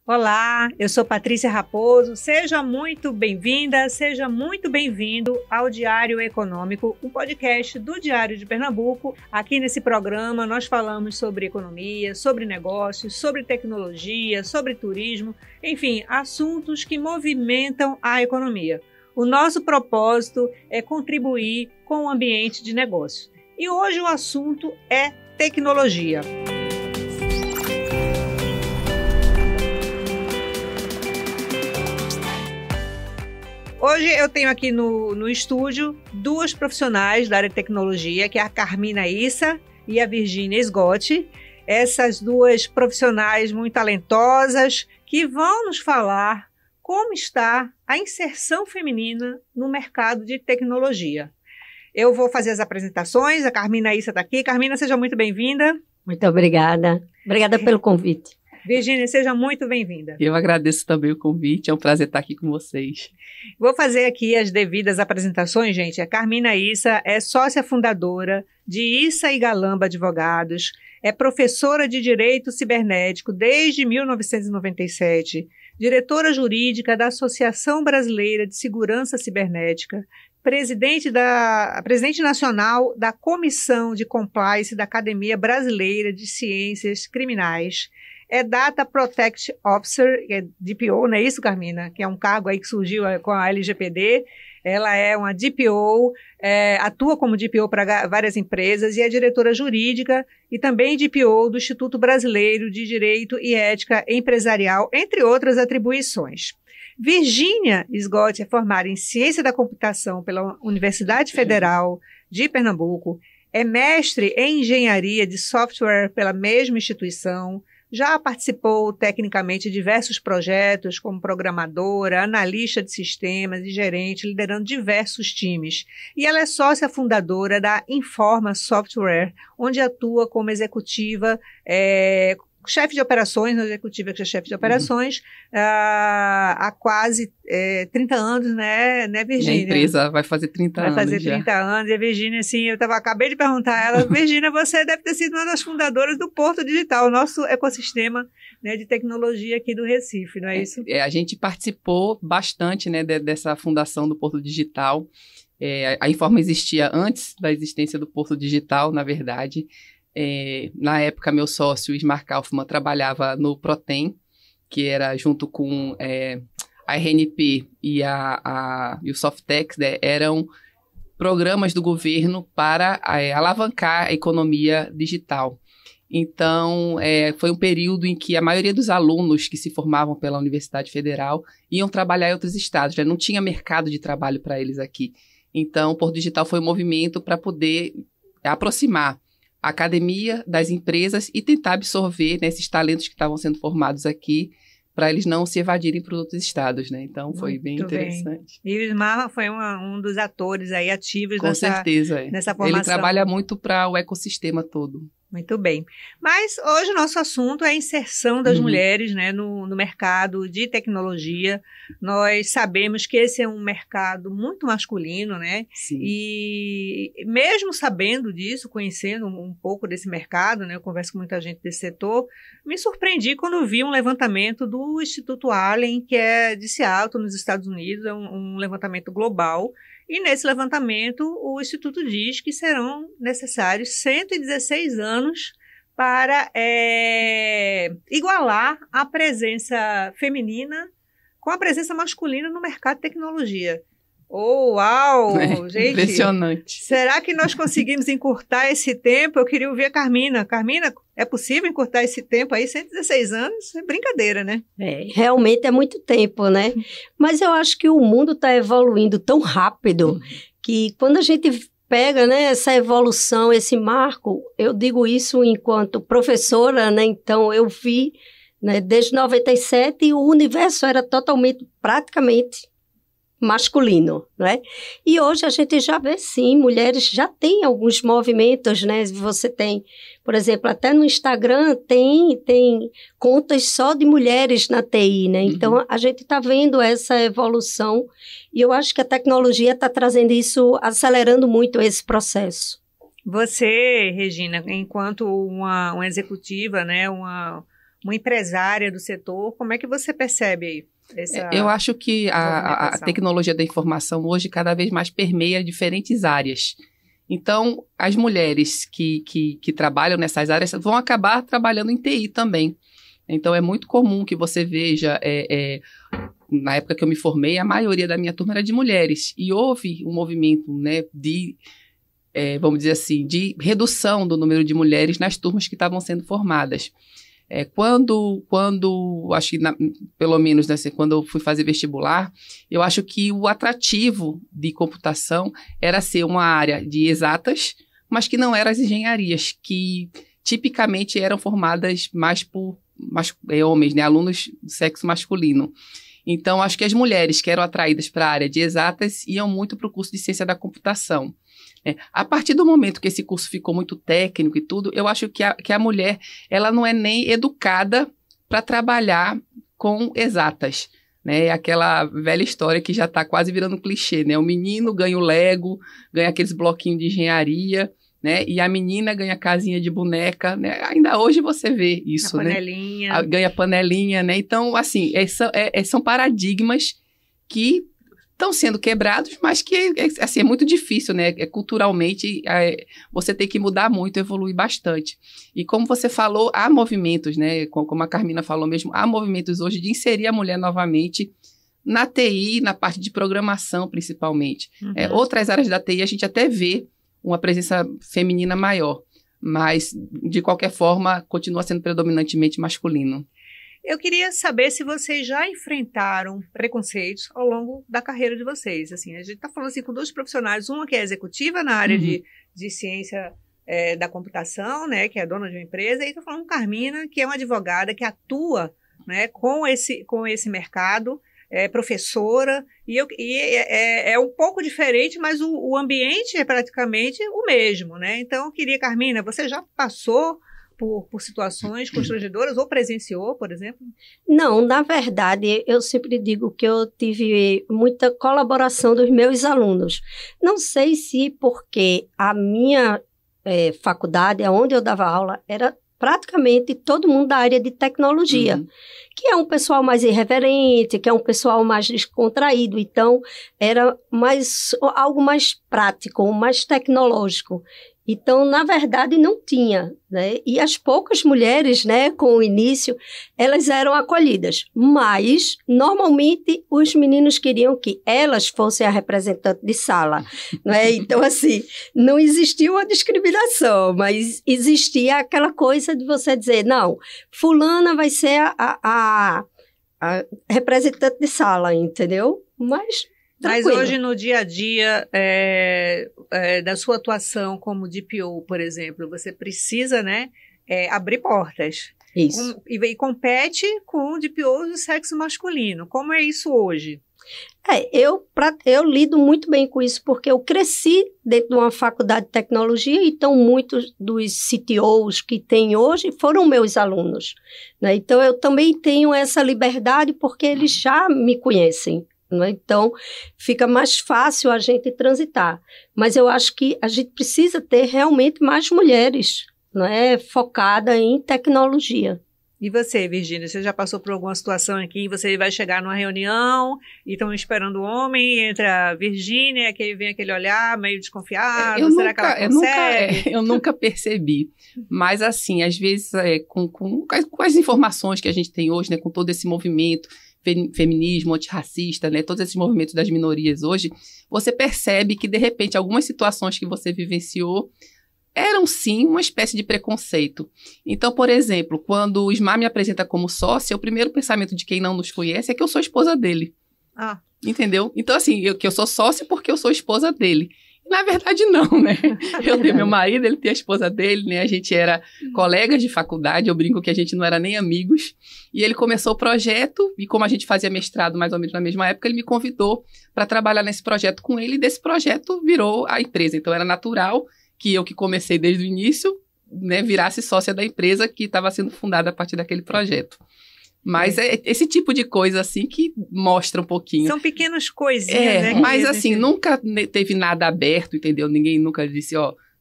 Olá, eu sou Patrícia Raposo, seja muito bem-vinda, seja muito bem-vindo ao Diário Econômico, um podcast do Diário de Pernambuco. Aqui nesse programa nós falamos sobre economia, sobre negócios, sobre tecnologia, sobre turismo, enfim, assuntos que movimentam a economia. O nosso propósito é contribuir com o ambiente de negócio. E hoje o assunto é tecnologia. Hoje eu tenho aqui no estúdio duas profissionais da área de tecnologia, que é a Carmina Issa e a Virgínia Sgotti. Essas duas profissionais muito talentosas que vão nos falar como está a inserção feminina no mercado de tecnologia. Eu vou fazer as apresentações, a Carmina Issa está aqui. Carmina, seja muito bem-vinda. Muito obrigada. Obrigada pelo convite. Virgínia, seja muito bem-vinda. Eu agradeço também o convite, é um prazer estar aqui com vocês. Vou fazer aqui as devidas apresentações, gente. A Carmina Issa é sócia fundadora de Issa e Galamba Advogados, é professora de Direito Cibernético desde 1997, diretora jurídica da Associação Brasileira de Segurança Cibernética, presidente nacional da Comissão de Compliance da Academia Brasileira de Ciências Criminais, é Data Protect Officer, é DPO, não é isso, Carmina? Que é um cargo aí que surgiu com a LGPD. Ela é uma DPO, atua como DPO para várias empresas e é diretora jurídica e também DPO do Instituto Brasileiro de Direito e Ética Empresarial, entre outras atribuições. Virgínia Sgotti é formada em Ciência da Computação pela Universidade Federal de Pernambuco, é mestre em Engenharia de Software pela mesma instituição, já participou tecnicamente de diversos projetos como programadora, analista de sistemas e gerente, liderando diversos times. E ela é sócia fundadora da Informa Software, onde atua como executiva, chefe de operações, executiva que é chefe de operações, há quase 30 anos, né, Virgínia? Minha empresa vai fazer 30 anos. Vai fazer 30 anos. E a Virgínia, assim, acabei de perguntar a ela, Virgínia, você deve ter sido uma das fundadoras do Porto Digital, o nosso ecossistema, né, de tecnologia aqui do Recife, não é isso? A gente participou bastante, né, dessa fundação do Porto Digital. A Informa existia antes da existência do Porto Digital, na verdade. Na época, meu sócio, Ismar Kaufmann, trabalhava no Protem, que era junto com a RNP e o Softex, né, eram programas do governo para alavancar a economia digital. Então, foi um período em que a maioria dos alunos que se formavam pela Universidade Federal iam trabalhar em outros estados, né? Não tinha mercado de trabalho para eles aqui. Então, o Porto Digital foi um movimento para poder aproximar a academia das empresas e tentar absorver, né, esses talentos que estavam sendo formados aqui para eles não se evadirem para os outros estados, né? Então, foi bem interessante. E o Ismar foi um dos atores aí ativos nessa formação. Ele trabalha muito para o ecossistema todo. Muito bem. Mas hoje o nosso assunto é a inserção das mulheres, né, no mercado de tecnologia. Nós sabemos que esse é um mercado muito masculino, né? Sim. E mesmo sabendo disso, conhecendo um pouco desse mercado, né, eu converso com muita gente desse setor, me surpreendi quando vi um levantamento do Instituto Allen, que é de Seattle, nos Estados Unidos, é um levantamento global. E nesse levantamento, o Instituto diz que serão necessários 116 anos para igualar a presença feminina com a presença masculina no mercado de tecnologia. Oh, uau! Gente, impressionante. Será que nós conseguimos encurtar esse tempo? Eu queria ouvir a Carmina. Carmina, é possível encurtar esse tempo aí? 116 anos? É brincadeira, né? Realmente é muito tempo, né? Mas eu acho que o mundo está evoluindo tão rápido que quando a gente pega, né, essa evolução, esse marco, eu digo isso enquanto professora, né? Então eu vi, né, desde 97 o universo era totalmente, praticamente masculino, né? E hoje a gente já vê, sim, mulheres já têm alguns movimentos, né? Você tem, por exemplo, até no Instagram tem contas só de mulheres na TI, né? Então, a gente está vendo essa evolução e eu acho que a tecnologia está trazendo isso, acelerando muito esse processo. Você, Regina, enquanto uma executiva, né? Uma uma empresária do setor. Como é que você percebe aí essa Eu acho que a tecnologia da informação hoje cada vez mais permeia diferentes áreas. Então, as mulheres que trabalham nessas áreas vão acabar trabalhando em TI também. Então, é muito comum que você veja, na época que eu me formei, a maioria da minha turma era de mulheres. E houve um movimento, né, vamos dizer assim, de redução do número de mulheres nas turmas que estavam sendo formadas. Acho que pelo menos, né, quando eu fui fazer vestibular, eu acho que o atrativo de computação era ser uma área de exatas, mas que não eram as engenharias, que tipicamente eram formadas mais por homens, né, alunos do sexo masculino. Então, acho que as mulheres que eram atraídas para a área de exatas iam muito para o curso de ciência da computação. A partir do momento que esse curso ficou muito técnico e tudo, eu acho que a mulher ela não é nem educada para trabalhar com exatas. Né? Aquela velha história que já está quase virando um clichê. Né? O menino ganha o Lego, ganha aqueles bloquinhos de engenharia, né? E a menina ganha casinha de boneca, né? Ainda hoje você vê isso, né? Panelinha. Ganha panelinha, né? Então, assim, são paradigmas que estão sendo quebrados, mas que assim, é muito difícil, né? Culturalmente, você tem que mudar muito, evoluir bastante. E como você falou, há movimentos, né? Como a Carmina falou mesmo, há movimentos hoje de inserir a mulher novamente na TI, na parte de programação, principalmente. Uhum. Outras áreas da TI a gente até vê uma presença feminina maior, mas, de qualquer forma, continua sendo predominantemente masculino. Eu queria saber se vocês já enfrentaram preconceitos ao longo da carreira de vocês. Assim, a gente está falando assim, com dois profissionais, uma que é executiva na área de ciência da computação, né, que é dona de uma empresa, e estou falando com Carmina, que é uma advogada que atua, né, com esse mercado, é professora, e é um pouco diferente, mas o ambiente é praticamente o mesmo, né? Então, eu queria, Carmina, você já passou por situações constrangedoras ou presenciou, por exemplo? Não, na verdade, eu sempre digo que eu tive muita colaboração dos meus alunos. Não sei se porque a minha faculdade, onde eu dava aula, era praticamente todo mundo da área de tecnologia, que é um pessoal mais irreverente, que é um pessoal mais descontraído, então era algo mais prático, mais tecnológico. Então, na verdade, não tinha, né? E as poucas mulheres, né, com o início, elas eram acolhidas. Mas, normalmente, os meninos queriam que elas fossem a representante de sala, né? Então, assim, não existia uma discriminação, mas existia aquela coisa de você dizer, não, fulana vai ser a representante de sala, entendeu? Mas hoje, no dia a dia da sua atuação como DPO, por exemplo, você precisa, né, abrir portas. Isso. E compete com DPOs do sexo masculino. Como é isso hoje? Eu lido muito bem com isso, porque eu cresci dentro de uma faculdade de tecnologia, então muitos dos CTOs que tem hoje foram meus alunos, né? Então, eu também tenho essa liberdade, porque eles já me conhecem. Então, fica mais fácil a gente transitar. Mas eu acho que a gente precisa ter realmente mais mulheres, focada em tecnologia. E você, Virgínia, você já passou por alguma situação aqui, você vai chegar numa reunião e estão esperando o homem, entra a Virgínia, que vem aquele olhar meio desconfiado, será que ela consegue? Eu nunca percebi, mas assim, às vezes com as informações que a gente tem hoje, né, com todo esse movimento, feminismo, antirracista, né, todos esses movimentos das minorias hoje, você percebe que, de repente, algumas situações que você vivenciou eram, sim, uma espécie de preconceito. Então, por exemplo, quando o Ismar me apresenta como sócia, o primeiro pensamento de quem não nos conhece é que eu sou esposa dele. Entendeu? Então, assim, que eu sou sócia porque eu sou esposa dele. Na verdade, não, né? Eu tenho meu marido, ele tem a esposa dele, né? A gente era colegas de faculdade, eu brinco que a gente não era nem amigos. E ele começou o projeto, e como a gente fazia mestrado mais ou menos na mesma época, ele me convidou para trabalhar nesse projeto com ele, e desse projeto virou a empresa. Então, era natural que eu, que comecei desde o início, né, virasse sócia da empresa que estava sendo fundada a partir daquele projeto. Mas é esse tipo de coisa, assim, que mostra um pouquinho. São pequenas coisinhas, né? Mas, assim, nunca teve nada aberto, entendeu? Ninguém nunca disse,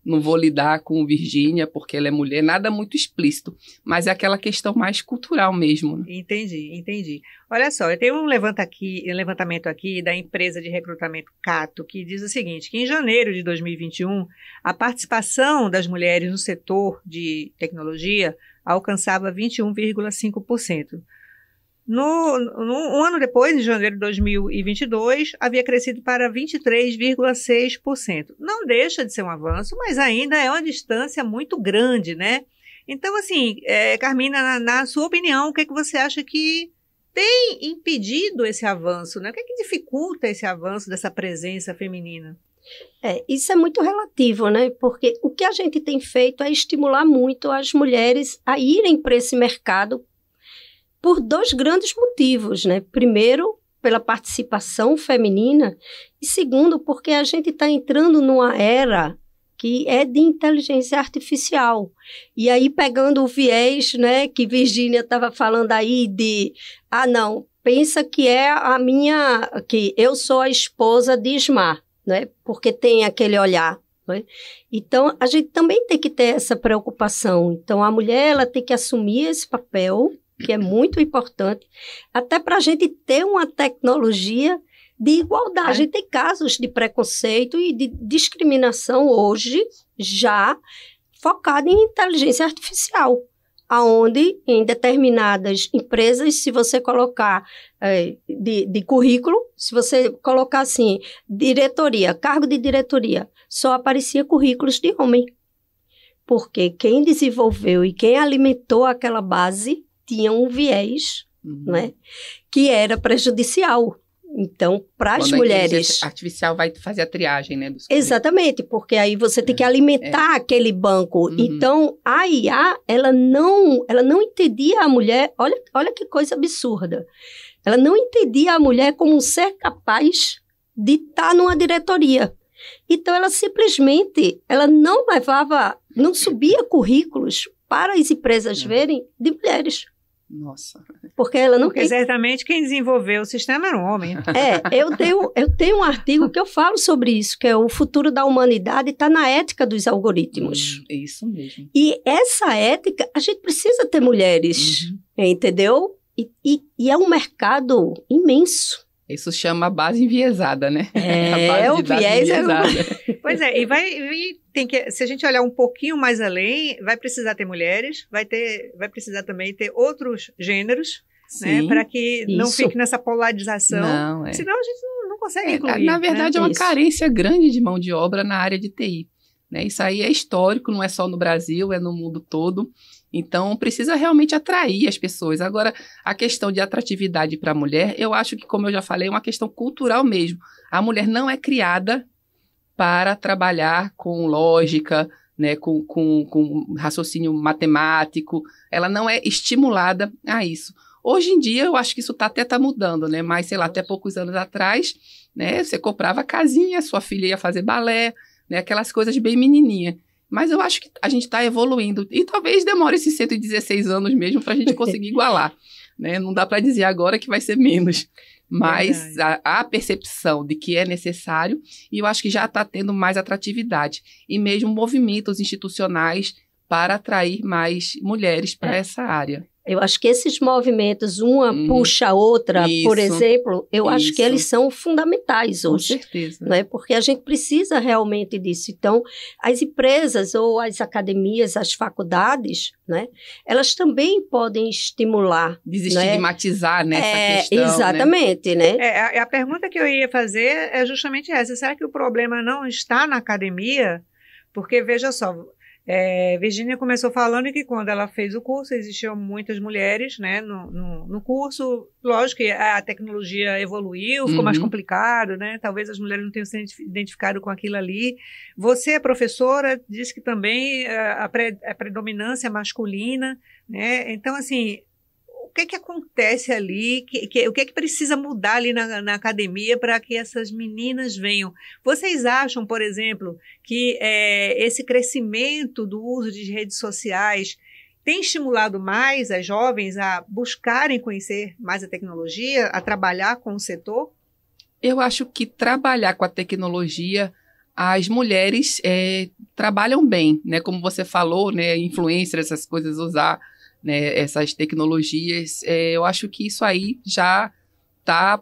não vou lidar com Virgínia porque ela é mulher, nada muito explícito, mas é aquela questão mais cultural mesmo. Né? Entendi. Olha só, eu tenho um levantamento aqui da empresa de recrutamento Cato, que diz o seguinte, que em janeiro de 2021, a participação das mulheres no setor de tecnologia alcançava 21,5%. Um ano depois, em janeiro de 2022, havia crescido para 23,6%. Não deixa de ser um avanço, mas ainda é uma distância muito grande, né? Então, assim, Carmina, na sua opinião, o que é que você acha que tem impedido esse avanço, né? O que é que dificulta esse avanço dessa presença feminina? Isso é muito relativo, né? Porque o que a gente tem feito é estimular muito as mulheres a irem para esse mercado por dois grandes motivos, né? Primeiro, pela participação feminina, e segundo, porque a gente está entrando numa era que é de inteligência artificial. E aí, pegando o viés, né, que Virgínia estava falando aí de, não, pensa que que eu sou a esposa de Ismar, né? Porque tem aquele olhar. Né? Então, a gente também tem que ter essa preocupação. Então, a mulher ela tem que assumir esse papel, que é muito importante, até para a gente ter uma tecnologia de igualdade. A gente tem casos de preconceito e de discriminação hoje, já focado em inteligência artificial, aonde em determinadas empresas, se você colocar de currículo, se você colocar assim, diretoria, cargo de diretoria, só aparecia currículos de homem. Porque quem desenvolveu e quem alimentou aquela base tinha um viés, né, que era prejudicial. Então, para as mulheres... A inteligência artificial vai fazer a triagem, né? Exatamente, porque aí você tem que alimentar aquele banco. Então, a IA, ela não entendia a mulher... Olha que coisa absurda. Ela não entendia a mulher como um ser capaz de estar numa diretoria. Então, ela simplesmente não subia currículos para as empresas verem de mulheres. Nossa. Porque ela não Porque certamente quem desenvolveu o sistema era um homem. Eu tenho um artigo que eu falo sobre isso, que é o futuro da humanidade está na ética dos algoritmos. É isso mesmo. E essa ética, a gente precisa ter mulheres, entendeu? E é um mercado imenso. Isso chama base enviesada, né? O viés enviesada. Pois é, se a gente olhar um pouquinho mais além, vai precisar ter mulheres, vai precisar também ter outros gêneros, né? Para que não fique nessa polarização. Senão a gente não consegue incluir. Na verdade, né? É uma carência grande de mão de obra na área de TI. Né? Isso aí é histórico, não é só no Brasil, é no mundo todo. Então, precisa realmente atrair as pessoas. Agora, a questão de atratividade para a mulher, eu acho que, como eu já falei, é uma questão cultural mesmo. A mulher não é criada para trabalhar com lógica, né, com raciocínio matemático. Ela não é estimulada a isso. Hoje em dia, eu acho que isso até está mudando, né? Mas, sei lá, até poucos anos atrás, né, você comprava casinha, sua filha ia fazer balé, né, aquelas coisas bem menininha. Mas eu acho que a gente está evoluindo. E talvez demore esses 116 anos mesmo para a gente conseguir igualar. Né? Não dá para dizer agora que vai ser menos. Mas a percepção de que é necessário, e eu acho que já está tendo mais atratividade. E mesmo movimentos institucionais para atrair mais mulheres para essa área. Eu acho que esses movimentos, uma puxa a outra, por exemplo, eu acho que eles são fundamentais hoje. Com certeza. Né? Porque a gente precisa realmente disso. Então, as empresas ou as academias, as faculdades, né, elas também podem estimular. Desestigmatizar, né, essa questão. Exatamente, né? A pergunta que eu ia fazer é justamente essa. Será que o problema não está na academia? Porque, veja só... Virgínia começou falando que quando ela fez o curso existiam muitas mulheres, né, no curso. Lógico que a tecnologia evoluiu, ficou mais complicado, né? Talvez as mulheres não tenham se identificado com aquilo ali. Você é professora, disse que também a predominância masculina, né? Então, assim, o que acontece ali? O que precisa mudar ali na academia para que essas meninas venham? Vocês acham, por exemplo, que esse crescimento do uso de redes sociais tem estimulado mais as jovens a buscarem conhecer mais a tecnologia, a trabalhar com o setor? Eu acho que trabalhar com a tecnologia as mulheres trabalham bem, né? Como você falou, né? Influencer, essas coisas, usar, né, essas tecnologias, eu acho que isso aí já está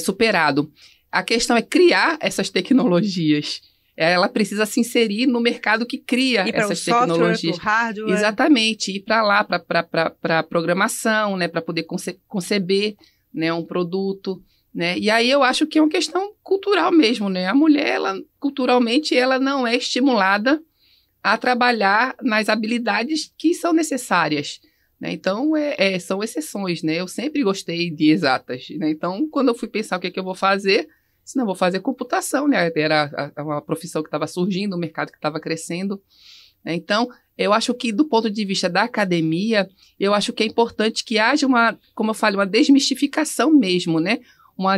superado. A questão é criar essas tecnologias. Ela precisa se inserir no mercado que cria essas tecnologias. Software, hardware. Exatamente, ir para lá, para a programação, né, para poder conceber, né, um produto. Né? E aí eu acho que é uma questão cultural mesmo. Né? A mulher, culturalmente, ela não é estimulada a trabalhar nas habilidades que são necessárias. Né? Então, são exceções. Né? Eu sempre gostei de exatas. Né? Então, quando eu fui pensar o que é que eu vou fazer, não, vou fazer computação, né? Era uma profissão que estava surgindo, um mercado que estava crescendo. Né? Então, eu acho que, do ponto de vista da academia, eu acho que é importante que haja como eu falo, uma desmistificação mesmo, né? Uma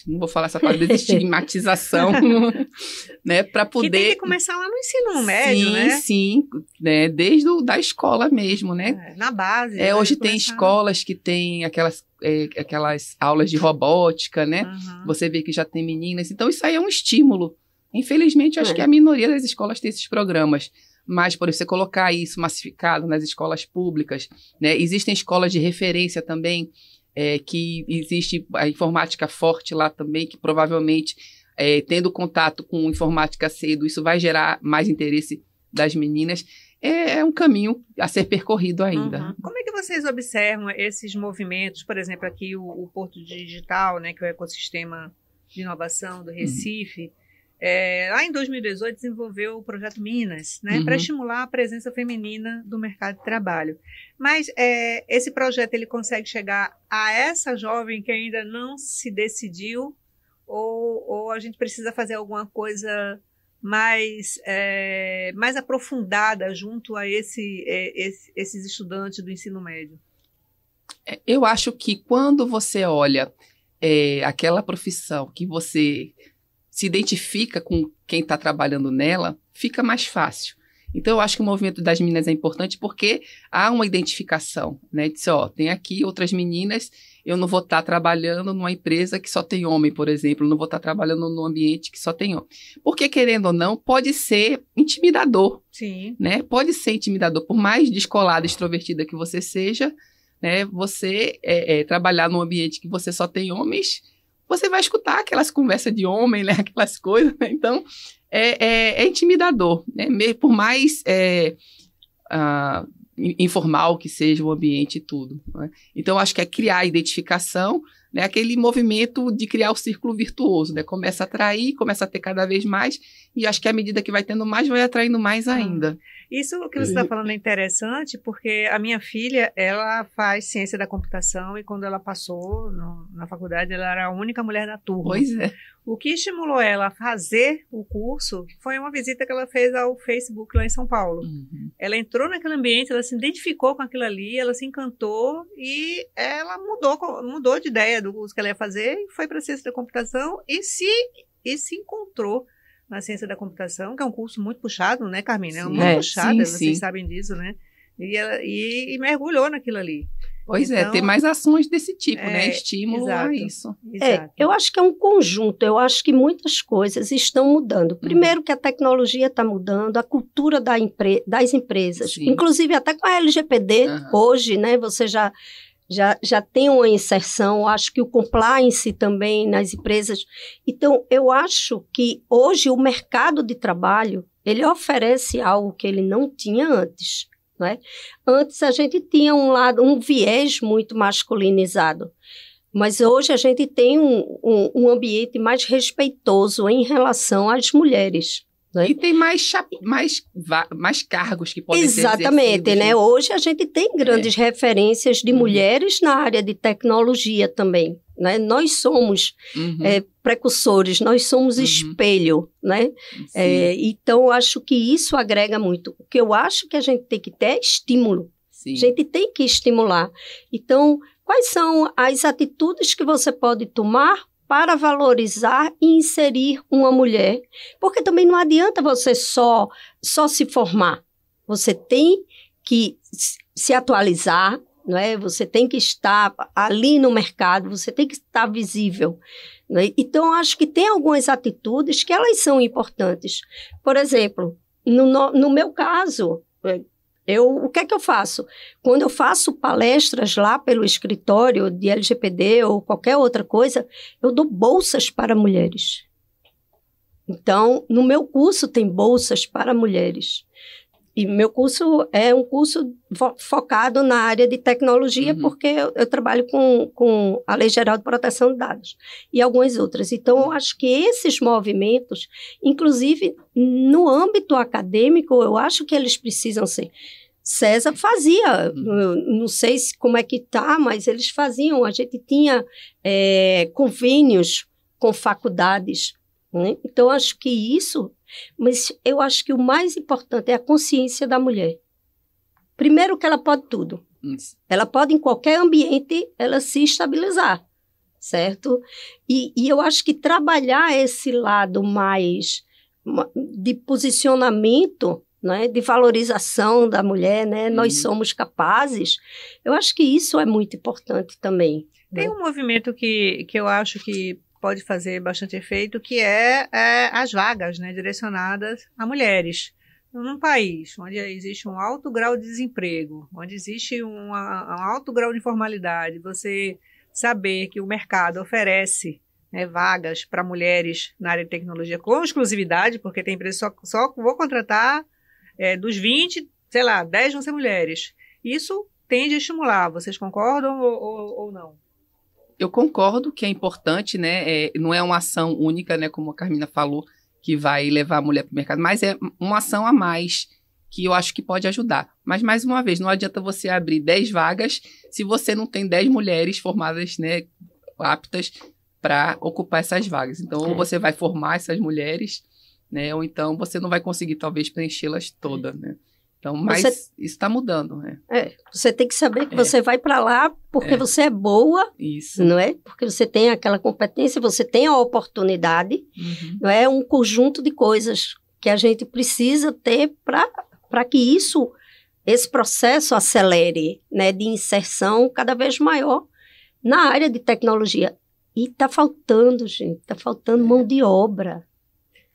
não vou falar essa palavra, desestigmatização, né? Para poder... Que tem que começar lá no ensino médio, sim, né? Sim, né? Desde da escola mesmo, né? Na base. Hoje tem escolas que tem aquelas aulas de robótica, né? Uhum. Você vê que já tem meninas. Então, isso aí é um estímulo. Infelizmente, eu acho que a minoria das escolas tem esses programas. Mas, por você colocar isso massificado nas escolas públicas, né? Existem escolas de referência também, que existe a informática forte lá também, que provavelmente, tendo contato com informática cedo, isso vai gerar mais interesse das meninas. É um caminho a ser percorrido ainda. Uhum. Como é que vocês observam esses movimentos? Por exemplo, aqui o Porto Digital, né, que é o ecossistema de inovação do Recife, lá em 2018 desenvolveu o Projeto Minas, né, para estimular a presença feminina do mercado de trabalho. Mas esse projeto ele consegue chegar a essa jovem que ainda não se decidiu ou a gente precisa fazer alguma coisa mais aprofundada junto a esses estudantes do ensino médio? Eu acho que quando você olha aquela profissão que você se identifica com quem está trabalhando nela, fica mais fácil. Então, eu acho que o movimento das meninas é importante porque há uma identificação, né? Diz, tem aqui outras meninas, eu não vou estar trabalhando numa empresa que só tem homem, por exemplo, não vou estar trabalhando num ambiente que só tem homem. Porque, querendo ou não, pode ser intimidador. Sim. Né? Pode ser intimidador, por mais descolada, extrovertida que você seja, né? Você trabalhar num ambiente que você só tem homens, você vai escutar aquelas conversas de homem, né? Aquelas coisas, né? Então, é intimidador, né? Por mais informal que seja o ambiente e tudo. Né? Então, acho que é criar a identificação, né? Aquele movimento de criar o círculo virtuoso, né? Começa a atrair, começa a ter cada vez mais, e acho que à medida que vai tendo mais, vai atraindo mais ainda. Isso que você está falando é interessante, porque a minha filha, ela faz ciência da computação e quando ela passou na faculdade, ela era a única mulher da turma. Pois é. O que estimulou ela a fazer o curso foi uma visita que ela fez ao Facebook lá em São Paulo. Uhum. Ela entrou naquele ambiente, ela se identificou com aquilo ali, ela se encantou e ela mudou de ideia do curso que ela ia fazer e foi para a ciência da computação e se encontrou na ciência da computação, que é um curso muito puxado, né, Carmina? É muito puxado, vocês sabem disso, né? E mergulhou naquilo ali. Pois então, ter mais ações desse tipo, né? Estímulo a isso. Eu acho que é um conjunto, eu acho que muitas coisas estão mudando. Primeiro que a tecnologia está mudando, a cultura das empresas, sim. Inclusive até com a LGPD, hoje, né, você já tem uma inserção, acho que o compliance também nas empresas. Então, eu acho que hoje o mercado de trabalho, ele oferece algo que ele não tinha antes. Né? Antes a gente tinha um viés muito masculinizado, mas hoje a gente tem um ambiente mais respeitoso em relação às mulheres. Né? E tem mais cargos que podem ser exercidos. Exatamente, né? Hoje a gente tem grandes referências de mulheres na área de tecnologia também. Né? Nós somos precursores, nós somos espelho, né? Então, acho que isso agrega muito. O que eu acho que a gente tem que ter é estímulo. Sim. A gente tem que estimular. Então, quais são as atitudes que você pode tomar para valorizar e inserir uma mulher? Porque também não adianta você só se formar. Você tem que se atualizar, não é? Você tem que estar ali no mercado, você tem que estar visível. Não é? Então, acho que tem algumas atitudes que elas são importantes. Por exemplo, no meu caso, o que é que eu faço? Quando eu faço palestras lá pelo escritório de LGPD ou qualquer outra coisa, eu dou bolsas para mulheres. Então, no meu curso tem bolsas para mulheres. E meu curso é um curso focado na área de tecnologia, porque eu trabalho com a Lei Geral de Proteção de Dados e algumas outras. Então, eu acho que esses movimentos, inclusive no âmbito acadêmico, eu acho que eles precisam ser. César fazia, não sei como é que está, mas eles faziam. A gente tinha convênios com faculdades, né? Então, acho que isso... Mas eu acho que o mais importante é a consciência da mulher. Primeiro que ela pode tudo. Ela pode, em qualquer ambiente, ela se estabilizar, certo? E eu acho que trabalhar esse lado mais de posicionamento, né, de valorização da mulher, né? Nós somos capazes. Eu acho que isso é muito importante também. Tem um movimento que eu acho que pode fazer bastante efeito, que é as vagas, né, direcionadas a mulheres. Num país onde existe um alto grau de desemprego, onde existe um alto grau de informalidade, você saber que o mercado oferece, né, vagas para mulheres na área de tecnologia com exclusividade, porque tem empresa só vou contratar dos 20, sei lá, 10 vão ser mulheres. Isso tende a estimular. Vocês concordam ou não? Eu concordo que é importante, né? Não é uma ação única, né? Como a Carmina falou, que vai levar a mulher para o mercado, mas é uma ação a mais que eu acho que pode ajudar. Mas, mais uma vez, não adianta você abrir 10 vagas se você não tem 10 mulheres formadas, né, aptas para ocupar essas vagas. Então, ou você vai formar essas mulheres, né? Ou então você não vai conseguir, talvez, preenchê-las todas, né? Então, mas isso está mudando, né? Você tem que saber que você vai para lá porque você é boa, isso. Não é? Porque você tem aquela competência, você tem a oportunidade, não é? Um conjunto de coisas que a gente precisa ter para que esse processo acelere, né? De inserção cada vez maior na área de tecnologia. E está faltando, gente, está faltando mão de obra.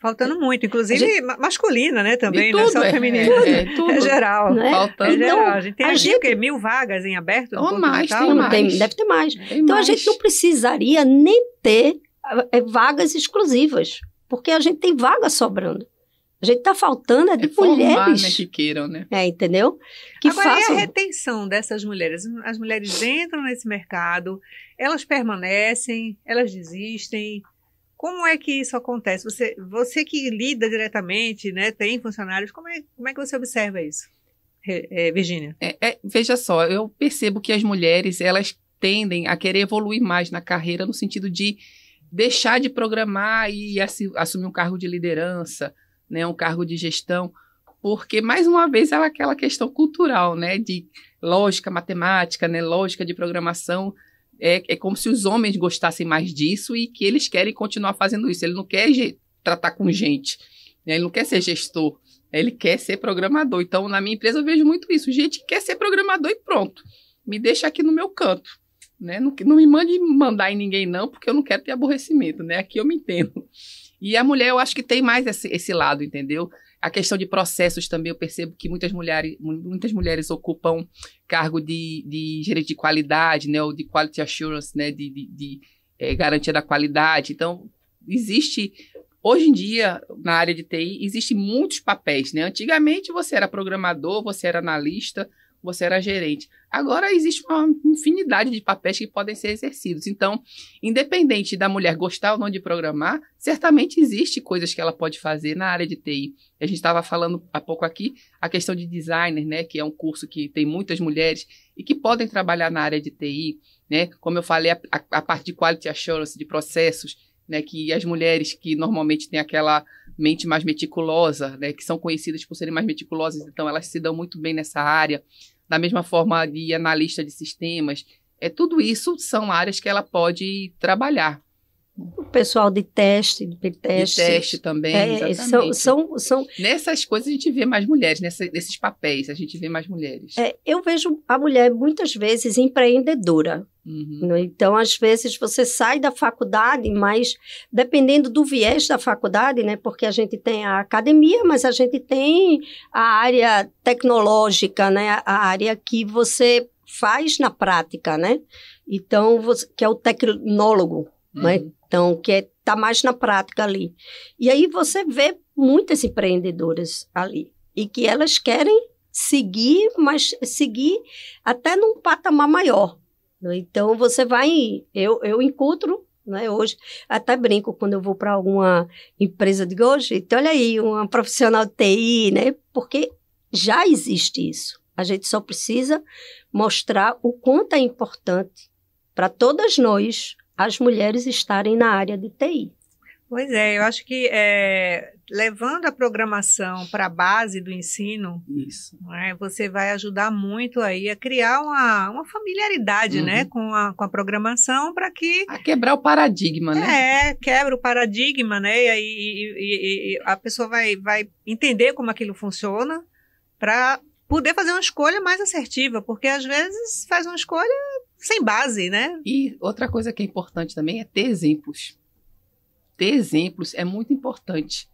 Faltando muito, inclusive masculina, né, também, tudo, não é só feminina. Tudo. É geral. Né? Faltando. É geral. A gente tem aqui, o quê? 1000 vagas em aberto? Ou mais, deve ter mais. Então, a gente não precisaria nem ter vagas exclusivas, porque a gente tem vaga sobrando. A gente está faltando de mulheres. Formar, né, que queiram, né? Entendeu? Agora, e a retenção dessas mulheres? As mulheres entram nesse mercado, elas permanecem, elas desistem. Como é que isso acontece? Você que lida diretamente, né, tem funcionários, como é que você observa isso, Virgínia? Veja só, eu percebo que as mulheres, elas tendem a querer evoluir mais na carreira no sentido de deixar de programar e assumir um cargo de liderança, né, um cargo de gestão, porque, mais uma vez, é aquela questão cultural, né, de lógica matemática, né, lógica de programação. É como se os homens gostassem mais disso e que eles querem continuar fazendo isso. Ele não quer tratar com gente, né? Ele não quer ser gestor, ele quer ser programador. Então, na minha empresa, eu vejo muito isso. Gente que quer ser programador e pronto. Me deixa aqui no meu canto, né? Não me mande mandar em ninguém, não, porque eu não quero ter aborrecimento, né? Aqui eu me entendo. E a mulher, eu acho que tem mais esse lado, entendeu? A questão de processos também, eu percebo que muitas mulheres ocupam cargo de gerente de qualidade, né, ou de quality assurance, né, de garantia da qualidade. Então, hoje em dia, na área de TI, existem muitos papéis, né? Antigamente, você era programador, você era analista, você era gerente. Agora, existe uma infinidade de papéis que podem ser exercidos. Então, independente da mulher gostar ou não de programar, certamente existe coisas que ela pode fazer na área de TI. A gente estava falando há pouco aqui a questão de designer, né, que é um curso que tem muitas mulheres e que podem trabalhar na área de TI, né? Como eu falei, a parte de quality assurance, de processos, né, que as mulheres que normalmente têm aquela mente mais meticulosa, né, que são conhecidas por serem mais meticulosas, então elas se dão muito bem nessa área. Da mesma forma de analista de sistemas. Tudo isso são áreas que ela pode trabalhar, O pessoal de teste, de teste. De teste também, exatamente. São... Nessas coisas a gente vê mais mulheres, nesses papéis a gente vê mais mulheres. Eu vejo a mulher muitas vezes empreendedora. Uhum. Então, às vezes, você sai da faculdade, mas dependendo do viés da faculdade, né? Porque a gente tem a academia, mas a gente tem a área tecnológica, né? A área que você faz na prática, né? Então, que é o tecnólogo, né? Então, que tá mais na prática ali. E aí você vê muitas empreendedoras ali. E que elas querem seguir, mas seguir até num patamar maior. Então, você vai... Eu encontro, né, hoje, até brinco quando eu vou para alguma empresa, digo, hoje, então, olha aí, uma profissional de TI, né? Porque já existe isso. A gente só precisa mostrar o quanto é importante para todas nós, as mulheres, estarem na área de TI. Pois é, eu acho que levando a programação para a base do ensino, Isso. né, você vai ajudar muito aí a criar uma familiaridade, né, com a programação para que... A quebrar o paradigma, né? Quebra o paradigma, né, e a pessoa vai entender como aquilo funciona para poder fazer uma escolha mais assertiva, porque às vezes faz uma escolha sem base, né? E outra coisa que é importante também é ter exemplos. Ter exemplos é muito importante.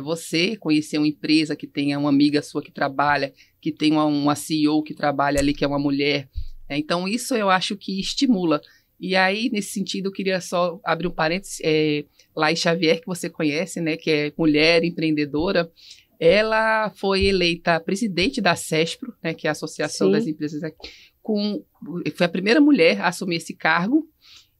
Você conhecer uma empresa que tenha uma amiga sua que trabalha, que tem uma CEO que trabalha ali, que é uma mulher. Então, isso eu acho que estimula. E aí, nesse sentido, eu queria só abrir um parênteses. Laís Xavier, que você conhece, né, que é mulher empreendedora, ela foi eleita presidente da CESPRO, né, que é a Associação das Empresas aqui, foi a primeira mulher a assumir esse cargo,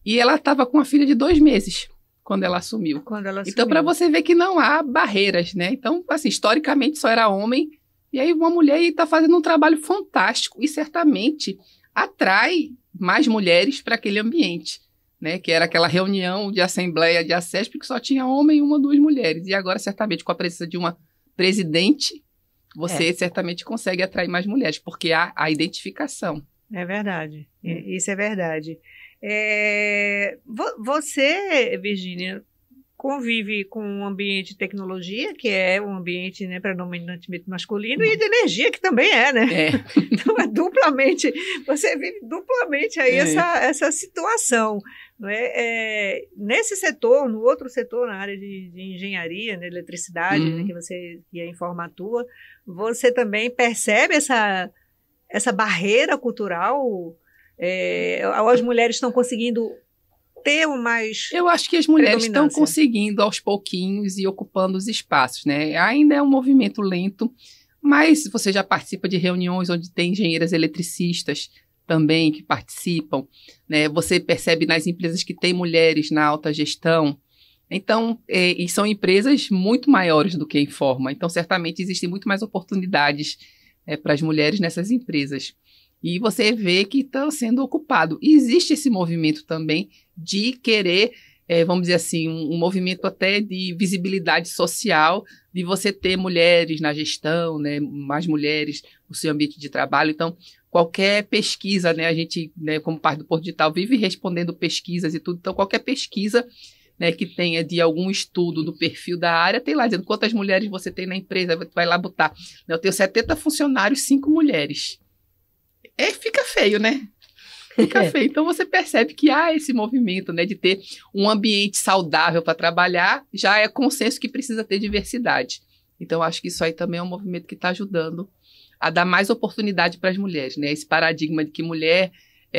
e ela estava com uma filha de 2 meses quando ela assumiu. Então, para você ver que não há barreiras, né? Então, assim, historicamente só era homem, e aí uma mulher está fazendo um trabalho fantástico e certamente atrai mais mulheres para aquele ambiente, né? Que era aquela reunião de assembleia de ACESP que só tinha homem e 1 ou 2 mulheres. E agora, certamente, com a presença de uma presidente, você certamente consegue atrair mais mulheres, porque há a identificação. É verdade, isso é verdade. Você, Virgínia, convive com um ambiente de tecnologia, que é um ambiente, né, predominantemente masculino, e de energia, que também é, né? Então, duplamente, você vive duplamente aí essa situação. Não é? Nesse setor, no outro setor, na área de engenharia, né, eletricidade, né, que é em formatura, você também percebe essa barreira cultural? As mulheres estão conseguindo ter mais... Eu acho que as mulheres estão conseguindo aos pouquinhos e ocupando os espaços, né? Ainda é um movimento lento, mas você já participa de reuniões onde tem engenheiras eletricistas também que participam, né? Você percebe nas empresas que tem mulheres na alta gestão. Então, e são empresas muito maiores do que a Informa. Então, certamente existem muito mais oportunidades para as mulheres nessas empresas. E você vê que está sendo ocupado. E existe esse movimento também de querer, vamos dizer assim, um movimento até de visibilidade social, de você ter mulheres na gestão, né, mais mulheres no seu ambiente de trabalho. Então, qualquer pesquisa, né, a gente, né, como parte do Porto Digital, vive respondendo pesquisas e tudo. Então, qualquer pesquisa, né, que tenha de algum estudo do perfil da área, tem lá dizendo quantas mulheres você tem na empresa, vai lá botar. Eu tenho 70 funcionários, 5 mulheres. Fica feio, né? Fica feio. Então, você percebe que há esse movimento, né, de ter um ambiente saudável para trabalhar, já é consenso que precisa ter diversidade. Então, acho que isso aí também é um movimento que está ajudando a dar mais oportunidade para as mulheres, né? Esse paradigma de que mulher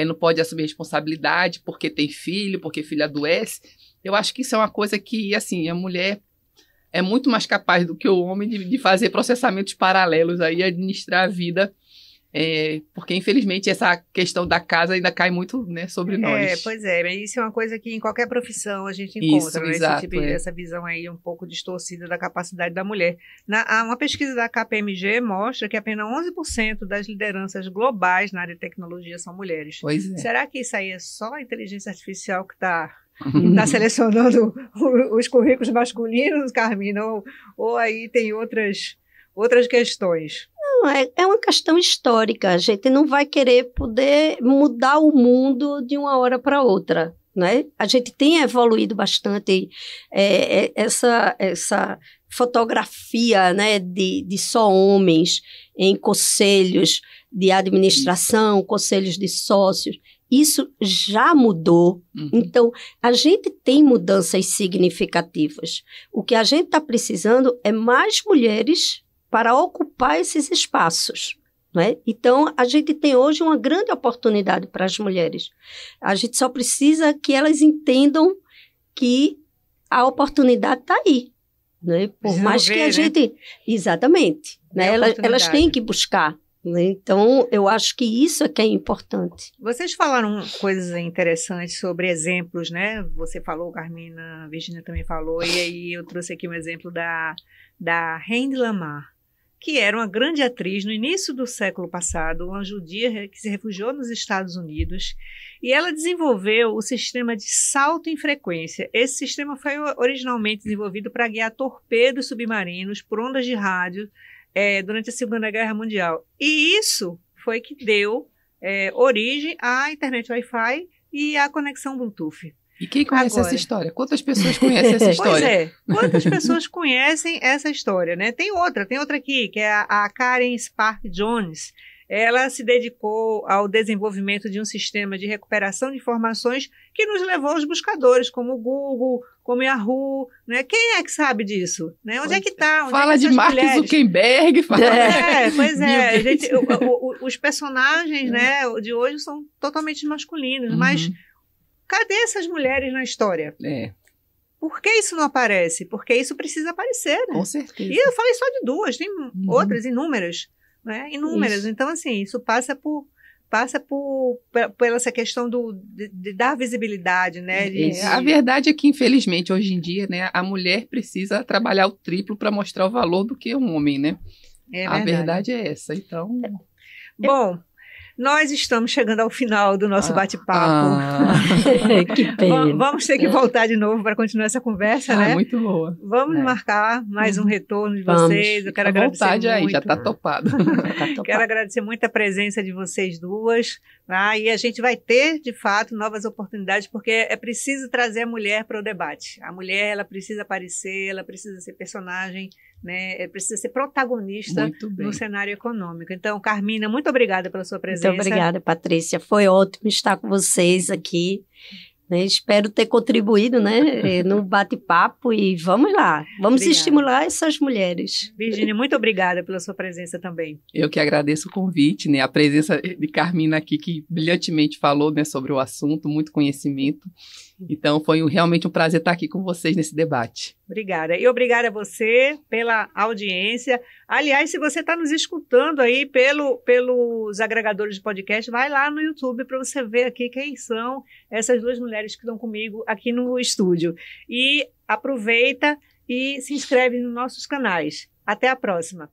não pode assumir responsabilidade porque tem filho, porque filho adoece. Eu acho que isso é uma coisa que, assim, a mulher é muito mais capaz do que o homem de fazer processamentos paralelos aí, administrar a vida, porque, infelizmente, essa questão da casa ainda cai muito, né, sobre nós. Pois é, isso é uma coisa que em qualquer profissão a gente encontra, isso, né? exato, Essa visão aí um pouco distorcida da capacidade da mulher. Uma pesquisa da KPMG mostra que apenas 11% das lideranças globais na área de tecnologia são mulheres. Pois é. Será que isso aí é só a inteligência artificial que está selecionando os currículos masculinos, Carmina, ou aí tem outras questões? Não, é uma questão histórica. A gente não vai querer poder mudar o mundo de uma hora para outra, né? A gente tem evoluído bastante essa fotografia, né, de só homens em conselhos de administração, conselhos de sócios. Isso já mudou. Então, a gente tem mudanças significativas. O que a gente está precisando é mais mulheres para ocupar esses espaços. Né? Então, a gente tem hoje uma grande oportunidade para as mulheres. A gente só precisa que elas entendam que a oportunidade está aí. Né? Por mais que a gente... Exatamente. Né? Elas têm que buscar. Né? Então, eu acho que isso é que é importante. Vocês falaram coisas interessantes sobre exemplos, né? Você falou, Carmina, a Virginia também falou, e aí eu trouxe aqui um exemplo da Hedy Lamarr, que era uma grande atriz no início do século passado, uma judia que se refugiou nos Estados Unidos, e ela desenvolveu o sistema de salto em frequência. Esse sistema foi originalmente desenvolvido para guiar torpedos submarinos por ondas de rádio durante a Segunda Guerra Mundial. E isso foi que deu origem à internet Wi-Fi e à conexão Bluetooth. E quem conhece essa história? Quantas pessoas conhecem essa história? Pois quantas pessoas conhecem essa história, né? Tem outra aqui, que é a Karen Spark Jones. Ela se dedicou ao desenvolvimento de um sistema de recuperação de informações que nos levou aos buscadores, como o Google, como o Yahoo, né? Quem é que sabe disso? Né? Onde é que está? Fala de Mark Zuckerberg. Pois é. Os personagens, né, de hoje são totalmente masculinos, mas cadê essas mulheres na história? Por que isso não aparece? Porque isso precisa aparecer, né? Com certeza. E eu falei só de duas, tem outras inúmeras. Né? Inúmeras. Isso. Então, assim, isso passa por essa questão de dar visibilidade, né? A verdade é que, infelizmente, hoje em dia, né, a mulher precisa trabalhar o triplo para mostrar o valor do que um homem, né? A verdade é essa, então... Bom, nós estamos chegando ao final do nosso bate-papo. Que pena. Vamos ter que voltar de novo para continuar essa conversa, né? Muito boa. Vamos marcar mais um retorno de vocês. Eu quero agradecer muito. Aí, já está topado. Quero agradecer muito a presença de vocês duas. E a gente vai ter, de fato, novas oportunidades, porque é preciso trazer a mulher para o debate. A mulher, ela precisa aparecer, ela precisa ser personagem, né? Precisa ser protagonista no cenário econômico. Então, Carmina, muito obrigada pela sua presença. Muito obrigada, Patrícia. Foi ótimo estar com vocês aqui. Né? Espero ter contribuído, né, no bate-papo e vamos lá. Vamos estimular essas mulheres. Virginia, muito obrigada pela sua presença também. Eu que agradeço o convite, né, a presença de Carmina aqui, que brilhantemente falou, né, sobre o assunto, muito conhecimento. Então, foi realmente um prazer estar aqui com vocês nesse debate. Obrigada. E obrigada a você pela audiência. Aliás, se você está nos escutando aí pelos agregadores de podcast, vai lá no YouTube para você ver aqui quem são essas duas mulheres que estão comigo aqui no estúdio. E aproveita e se inscreve nos nossos canais. Até a próxima.